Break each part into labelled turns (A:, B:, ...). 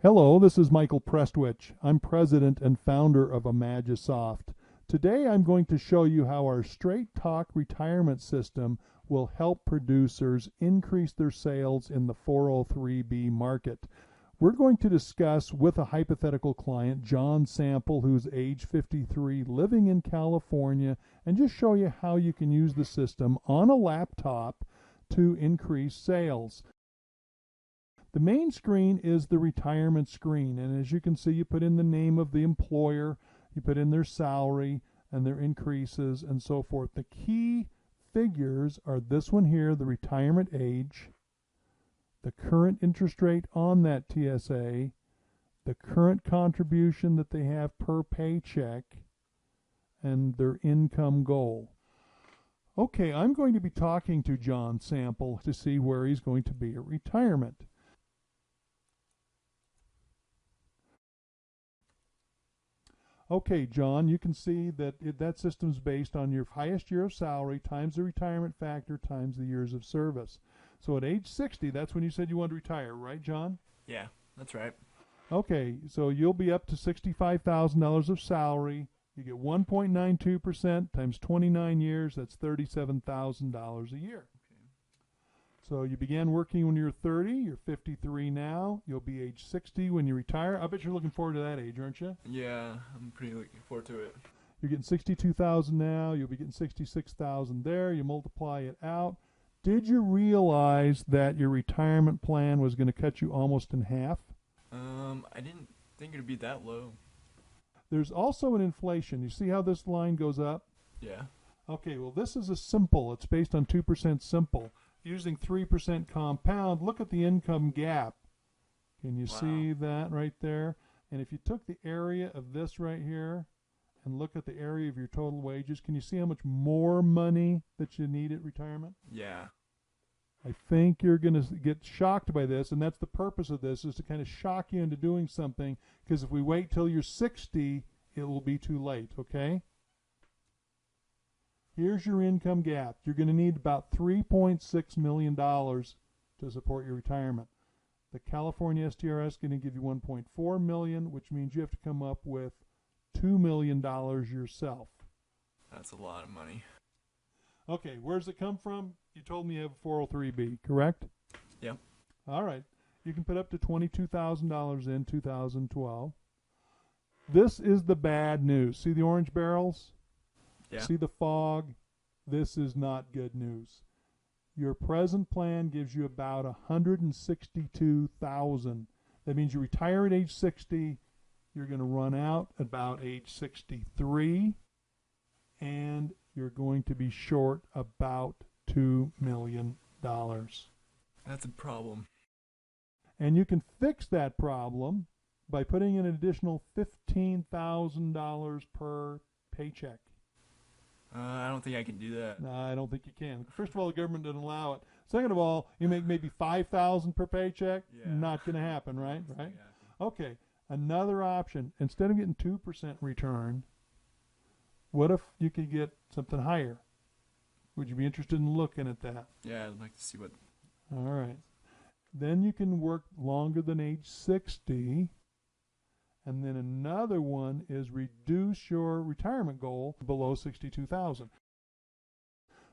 A: Hello, this is Michael Prestwich. I'm president and founder of ImagiSOFT. Today I'm going to show you how our Straight Talk retirement system will help producers increase their sales in the 403B market. We're going to discuss with a hypothetical client, John Sample, who's age 53, living in California, and just show you how you can use the system on a laptop to increase sales. The main screen is the retirement screen, and as you can see, you put in the name of the employer, you put in their salary and their increases and so forth. The key figures are this one here, the retirement age, the current interest rate on that TSA, the current contribution that they have per paycheck, and their income goal. Okay, I'm going to be talking to John Sample to see where he's going to be at retirement. Okay, John, you can see that that system's based on your highest year of salary times the retirement factor times the years of service. So at age 60, that's when you said you wanted to retire, right, John?
B: Yeah, that's right.
A: Okay, so you'll be up to $65,000 of salary. You get 1.92% times 29 years. That's $37,000 a year. So you began working when you were 30. You're 53 now. You'll be age 60 when you retire. I bet you're looking forward to that age, aren't you?
B: Yeah, I'm pretty looking forward to it.
A: You're getting 62,000 now. You'll be getting 66,000 there. You multiply it out. Did you realize that your retirement plan was going to cut you almost in half?
B: I didn't think it'd be that low.
A: There's also an inflation. You see how this line goes up?
B: Yeah.
A: Okay, well, this is a simple. It's based on 2% simple. Using 3% compound, look at the income gap. Can you see that right there? And if you took the area of this right here and look at the area of your total wages, can you see how much more money that you need at retirement?
B: Yeah.
A: I think you're going to get shocked by this, and that's the purpose of this, is to kind of shock you into doing something, because if we wait till you're 60, it will be too late, okay? Here's your income gap. You're going to need about $3.6 million to support your retirement. The California STRS is going to give you $1.4 million, which means you have to come up with $2 million yourself.
B: That's a lot of money.
A: Okay, where's it come from? You told me you have a 403B, correct?
B: Yeah.
A: All right. You can put up to $22,000 in 2012. This is the bad news. See the orange barrels?
B: Yeah.
A: See the fog? This is not good news. Your present plan gives you about $162,000. That means you retire at age 60. You're going to run out about age 63, and you're going to be short about $2 million.
B: That's a problem.
A: And you can fix that problem by putting in an additional $15,000 per paycheck.
B: I don't think I can do that.
A: No, I don't think you can. First of all, the government doesn't allow it. Second of all, you make maybe $5,000 per paycheck.
B: Yeah.
A: Not going to happen, right? Right?
B: Yeah.
A: Okay. Another option. Instead of getting 2% return, what if you could get something higher? Would you be interested in looking at that?
B: Yeah, I'd like to see what.
A: All right. Then you can work longer than age 60. And then another one is reduce your retirement goal below 62,000.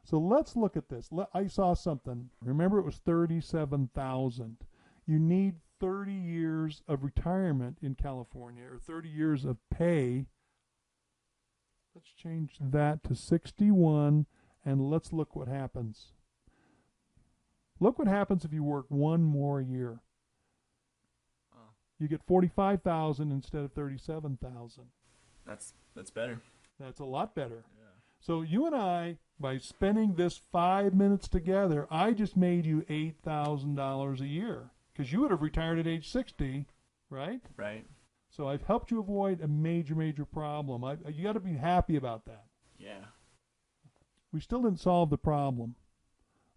A: So let's look at this. I saw something. Remember, it was 37,000. You need 30 years of retirement in California, or 30 years of pay. Let's change that to 61, and let's look what happens. Look what happens if you work one more year. You get 45,000 instead of 37,000.
B: That's better.
A: That's a lot better.
B: Yeah.
A: So you and I, by spending this 5 minutes together, I just made you $8,000 a year, because you would have retired at age 60, right?
B: Right.
A: So I've helped you avoid a major problem. You got to be happy about that.
B: Yeah.
A: We still didn't solve the problem.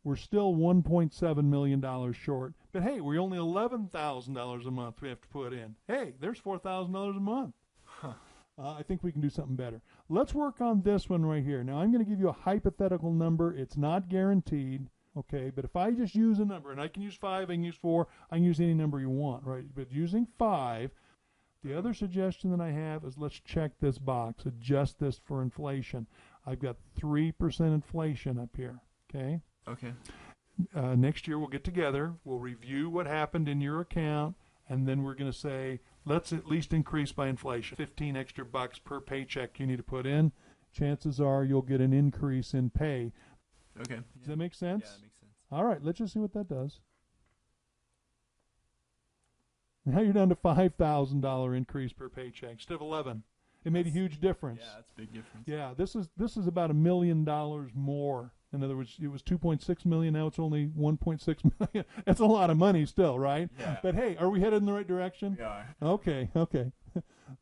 A: We're still $1.7 million short. But hey, we're only $11,000 a month we have to put in. Hey, there's $4,000 a month.
B: Huh.
A: I think we can do something better. Let's work on this one right here. Now, I'm going to give you a hypothetical number. It's not guaranteed. Okay, but if I just use a number, and I can use 5, I can use 4, I can use any number you want, right? But using 5, the other suggestion that I have is let's check this box, adjust this for inflation. I've got 3% inflation up here, okay?
B: Okay.
A: Next year we'll get together, we'll review what happened in your account, and then we're going to say, let's at least increase by inflation. 15 extra bucks per paycheck you need to put in. Chances are you'll get an increase in pay.
B: Okay.
A: Does that make sense?
B: Yeah, it makes sense.
A: All right, let's just see what that does. Now you're down to $5,000 increase per paycheck instead of 11. It made a huge difference.
B: Yeah, that's a big difference.
A: Yeah, this is about $1 million more. In other words, it was 2.6 million. Now it's only 1.6 million. That's a lot of money still, right?
B: Yeah.
A: But hey, are we headed in the right direction?
B: We are.
A: Okay.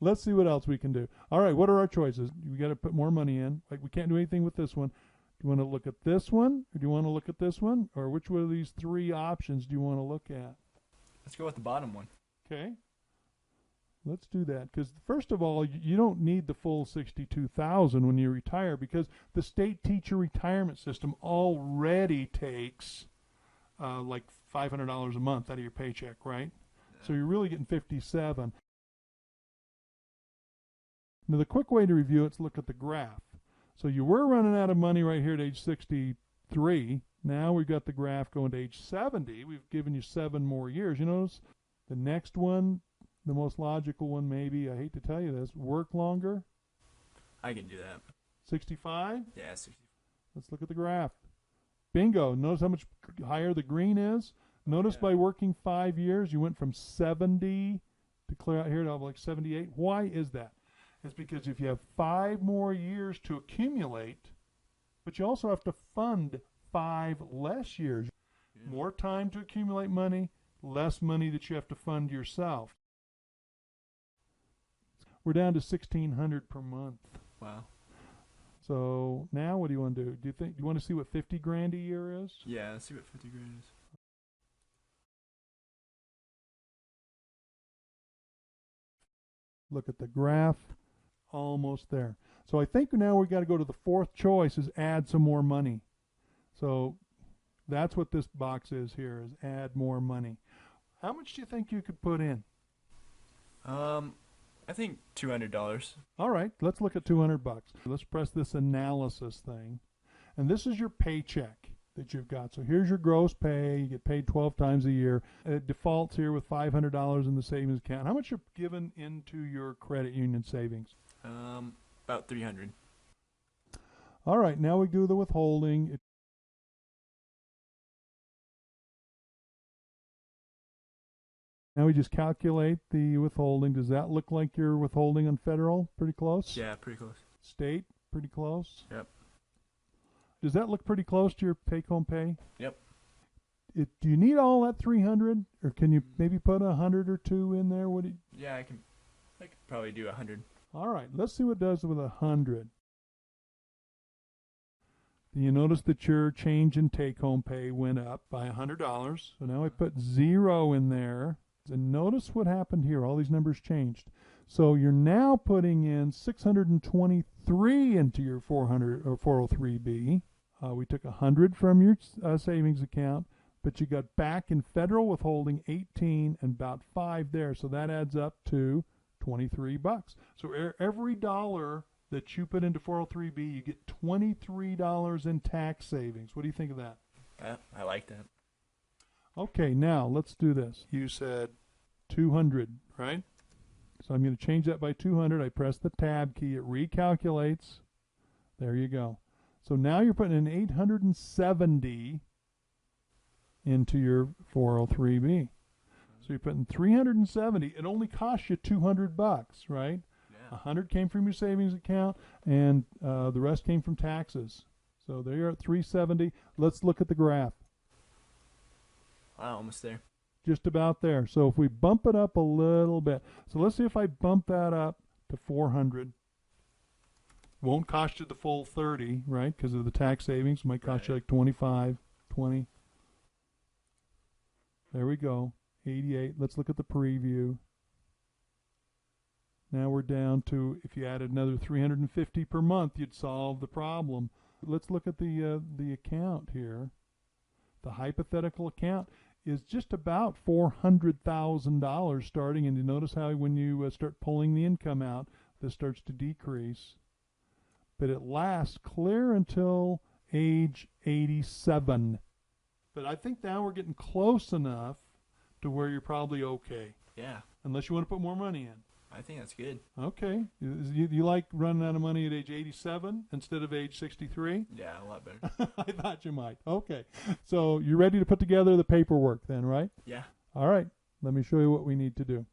A: Let's see what else we can do. All right, what are our choices? We got to put more money in. Like we can't do anything with this one. Do you want to look at this one, or do you want to look at this one, or which one of these 3 options do you want to look at?
B: Let's go with the bottom one.
A: Okay. Let's do that, because first of all, you don't need the full $62,000 when you retire, because the state teacher retirement system already takes like $500 a month out of your paycheck, right? Yeah. So you're really getting $57,000. Now the quick way to review it is look at the graph. So you were running out of money right here at age 63. Now we've got the graph going to age 70. We've given you 7 more years. You notice the next one, the most logical one maybe, I hate to tell you this, work longer.
B: I can do that.
A: 65?
B: Yeah, 65.
A: Let's look at the graph. Bingo. Notice how much higher the green is? Notice by working 5 years, you went from 70 to clear out here to like 78. Why is that? It's because if you have 5 more years to accumulate, but you also have to fund 5 less years. Yeah. More time to accumulate money, less money that you have to fund yourself. We're down to $1,600 per month.
B: Wow.
A: So now what do you want to do? Do you want to see what 50 grand a year is?
B: Yeah, let's see what 50 grand is.
A: Look at the graph. Almost there. So I think now we've got to go to the 4th choice, is add some more money. So that's what this box is here, is add more money. How much do you think you could put in?
B: I think $200.
A: All right, let's look at $200. Let's press this analysis thing. And this is your paycheck that you've got. So here's your gross pay. You get paid 12 times a year. It defaults here with $500 in the savings account. How much are given into your credit union savings?
B: About 300.
A: All right, now we do the withholding. Now we just calculate the withholding. Does that look like you're withholding on federal? Pretty close?
B: Yeah, pretty close.
A: State? Pretty close?
B: Yep.
A: Does that look pretty close to your take-home pay?
B: Yep.
A: Do you need all that 300, or can you maybe put 100 or 2 in there?
B: Yeah, I could probably do 100.
A: All right, let's see what it does with 100. You notice that your change in take-home pay went up by $100. So now I put 0 in there. And notice what happened here. All these numbers changed. So you're now putting in $623 into your 400 or 403B. We took 100 from your savings account, but you got back in federal withholding 18 and about 5 there. So that adds up to $23. So every dollar that you put into 403B, you get $23 in tax savings. What do you think of that?
B: I like that.
A: Okay, now let's do this. You said 200, right? So I'm going to change that by 200. I press the tab key. It recalculates. There you go. So now you're putting in 870 into your 403B. So you're putting 370. It only costs you $200, right? Yeah. 100 came from your savings account, and the rest came from taxes. So there you're at 370. Let's look at the graph.
B: Wow, almost there.
A: Just about there. So if we bump it up a little bit. So let's see if I bump that up to 400. Won't cost you the full 30, right? Because of the tax savings. It might cost you like 25, 20. There we go. 88. Let's look at the preview. Now we're down to, if you added another 350 per month, you'd solve the problem. Let's look at the account here. The hypothetical account is just about $400,000 starting, and you notice how when you start pulling the income out, this starts to decrease. But it lasts clear until age 87. But I think now we're getting close enough to where you're probably okay,
B: Yeah,
A: unless you want to put more money in.
B: I think that's good.
A: Okay. You like running out of money at age 87 instead of age 63?
B: Yeah, a lot better.
A: I thought you might. Okay. So you're ready to put together the paperwork then, right?
B: Yeah.
A: All right. Let me show you what we need to do.